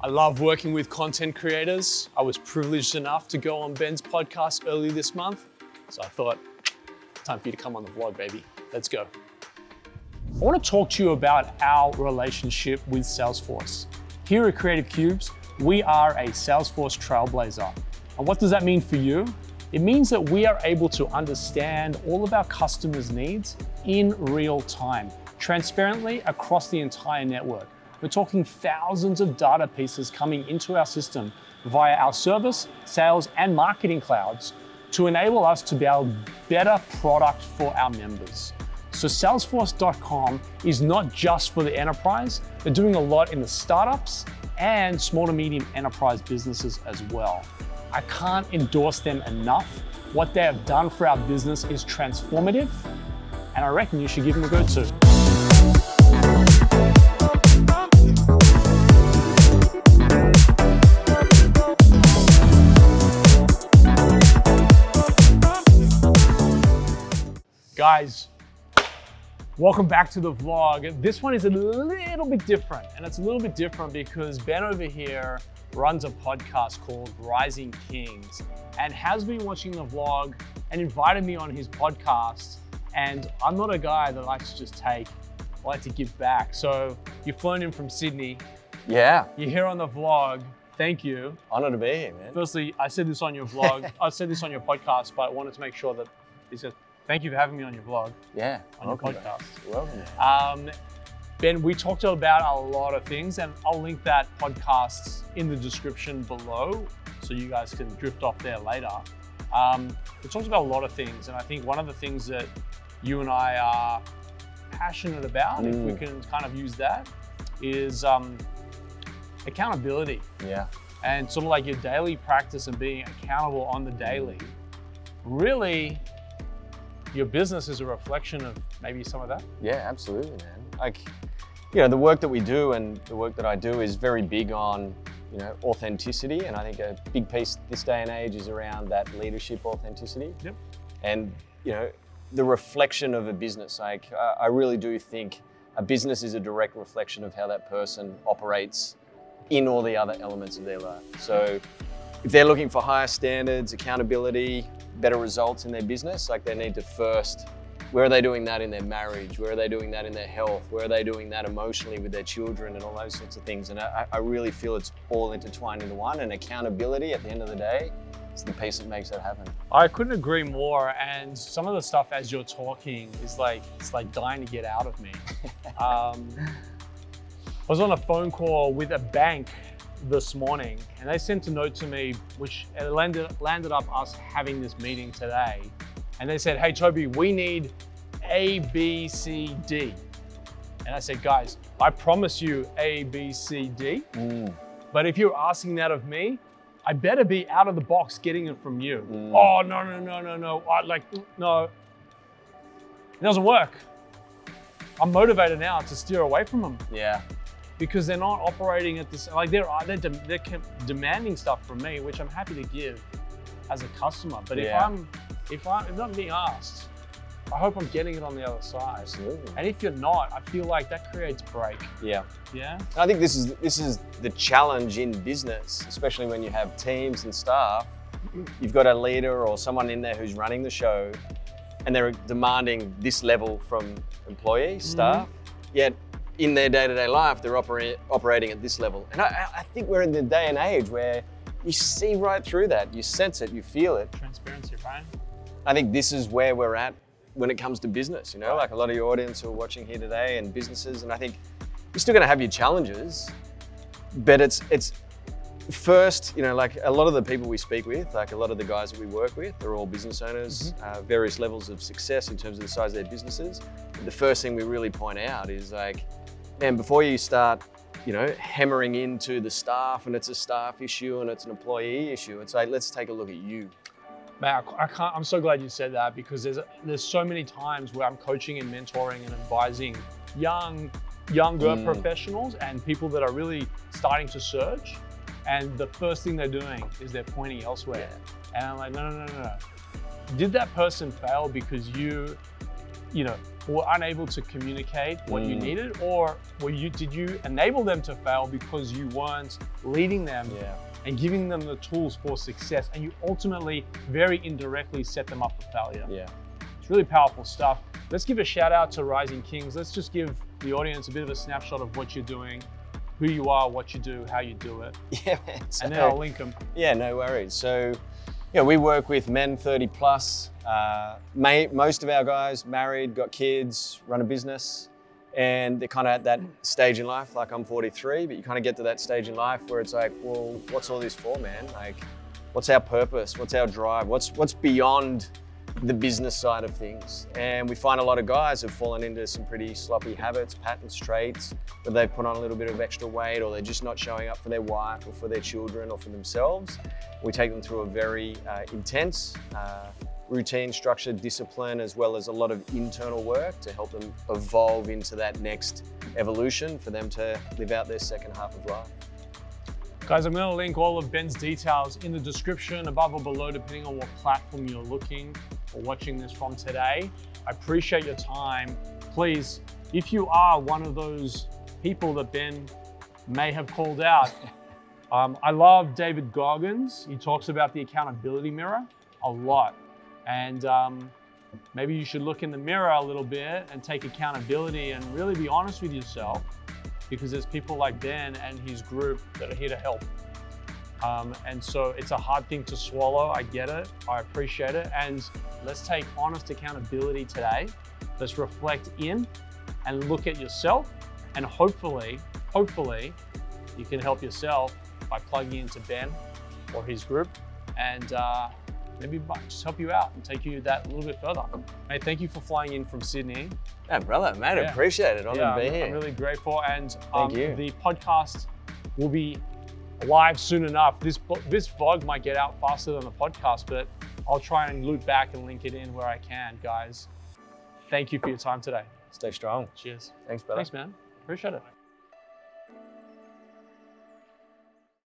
I love working with content creators. I was privileged enough to go on Ben's podcast early this month. So I thought, time for you to come on the vlog, baby. Let's go. I want to talk to you about our relationship with Salesforce. Here at Creative Cubes, we are a Salesforce Trailblazer. And what does that mean for you? It means that we are able to understand all of our customers' needs in real time, transparently across the entire network. We're talking thousands of data pieces coming into our system via our service, sales, and marketing clouds to enable us to build better product for our members. So Salesforce.com is not just for the enterprise. They're doing a lot in the startups and small to medium enterprise businesses as well. I can't endorse them enough. What they have done for our business is transformative, and I reckon you should give them a go too. Guys, welcome back to the vlog. This one is a little bit different, and it's a little bit different because Ben over here runs a podcast called Rising Kings and has been watching the vlog and invited me on his podcast. And I'm not a guy that likes to just take, I like to give back. So you've flown in from Sydney. Yeah. You're here on the vlog. Thank you. Honored to be here, man. Firstly, I said this on your vlog. I said this on your podcast, but I wanted to make sure that he said, thank you for having me on your vlog. Yeah. On your podcast. You're welcome. Ben, we talked about a lot of things, and I'll link that podcast in the description below so you guys can drift off there later. We talked about a lot of things, and I think one of the things that you and I are passionate about, if we can kind of use that, is accountability. Yeah. And sort of like your daily practice and being accountable on the daily. Really, your business is a reflection of maybe some of that? Yeah, absolutely, man. Like, you know, the work that we do and the work that I do is very big on, you know, authenticity. And I think a big piece this day and age is around that leadership authenticity. Yep. And, you know, the reflection of a business. Like, I really do think a business is a direct reflection of how that person operates in all the other elements of their life. So if they're looking for higher standards, accountability, better results in their business, like they need to first, where are they doing that in their marriage? Where are they doing that in their health? Where are they doing that emotionally with their children and all those sorts of things? And I really feel it's all intertwined into one, and accountability at the end of the day is the piece that makes that happen. I couldn't agree more. And some of the stuff as you're talking is like, it's like dying to get out of me. I was on a phone call with a bank this morning, and they sent a note to me, which landed up us having this meeting today. And they said, hey, Toby, we need A, B, C, D. And I said, guys, I promise you A, B, C, D. But if you're asking that of me, I better be out of the box getting it from you. Oh, no. No. It doesn't work. I'm motivated now to steer away from them. Yeah. Because they're not operating at this, like they're demanding stuff from me, which I'm happy to give as a customer. But if I'm not being asked, I hope I'm getting it on the other side. Absolutely. And if you're not, I feel like that creates break. Yeah. Yeah. I think this is the challenge in business, especially when you have teams and staff. You've got a leader or someone in there who's running the show, and they're demanding this level from employees, staff, yet in their day-to-day life, they're operating at this level. And I think we're in the day and age where you see right through that. You sense it, you feel it. Transparency, right? I think this is where we're at when it comes to business, you know, like a lot of your audience who are watching here today and businesses. And I think you're still gonna have your challenges, but it's first, you know, like a lot of the people we speak with, like a lot of the guys that we work with, they're all business owners, various levels of success in terms of the size of their businesses. But the first thing we really point out is like, man, before you start, you know, hammering into the staff and it's a staff issue and it's an employee issue, it's like, let's take a look at you. Man, I'm so glad you said that, because there's so many times where I'm coaching and mentoring and advising younger professionals and people that are really starting to surge. And the first thing they're doing is they're pointing elsewhere. And I'm like, no. Did that person fail because you were unable to communicate what you needed, or did you enable them to fail because you weren't leading them and giving them the tools for success, and you ultimately very indirectly set them up for failure? Yeah. It's really powerful stuff. Let's give a shout out to Rising Kings. Let's just give the audience a bit of a snapshot of what you're doing, who you are, what you do, how you do it. Yeah, man. So, and then I'll link them. Yeah, no worries. So, we work with men 30 plus. Most of our guys married, got kids, run a business, and they're kind of at that stage in life. Like, I'm 43, but you kind of get to that stage in life where it's like, well, what's all this for, man? Like, what's our purpose? What's our drive? What's beyond the business side of things? And we find a lot of guys have fallen into some pretty sloppy habits, patterns, traits, where they've put on a little bit of extra weight, or they're just not showing up for their wife or for their children or for themselves. We take them through a very intense, routine, structured discipline, as well as a lot of internal work to help them evolve into that next evolution for them to live out their second half of life. Guys, I'm going to link all of Ben's details in the description above or below, depending on what platform you're looking or watching this from today. I appreciate your time. Please, if you are one of those people that Ben may have called out, I love David Goggins. He talks about the accountability mirror a lot. And maybe you should look in the mirror a little bit and take accountability and really be honest with yourself, because there's people like Ben and his group that are here to help. And so it's a hard thing to swallow. I get it. I appreciate it. And let's take honest accountability today. Let's reflect in and look at yourself. And hopefully, you can help yourself by plugging into Ben or his group, and maybe just help you out and take you that little bit further. Hey, thank you for flying in from Sydney. Yeah, brother, mate, I appreciate it. Honored to be here. I'm really grateful. And Thank you. The podcast will be live soon enough. This vlog might get out faster than the podcast, but I'll try and loop back and link it in where I can. Guys, thank you for your time today. Stay strong. Cheers. Thanks, brother. Thanks, man. Appreciate it.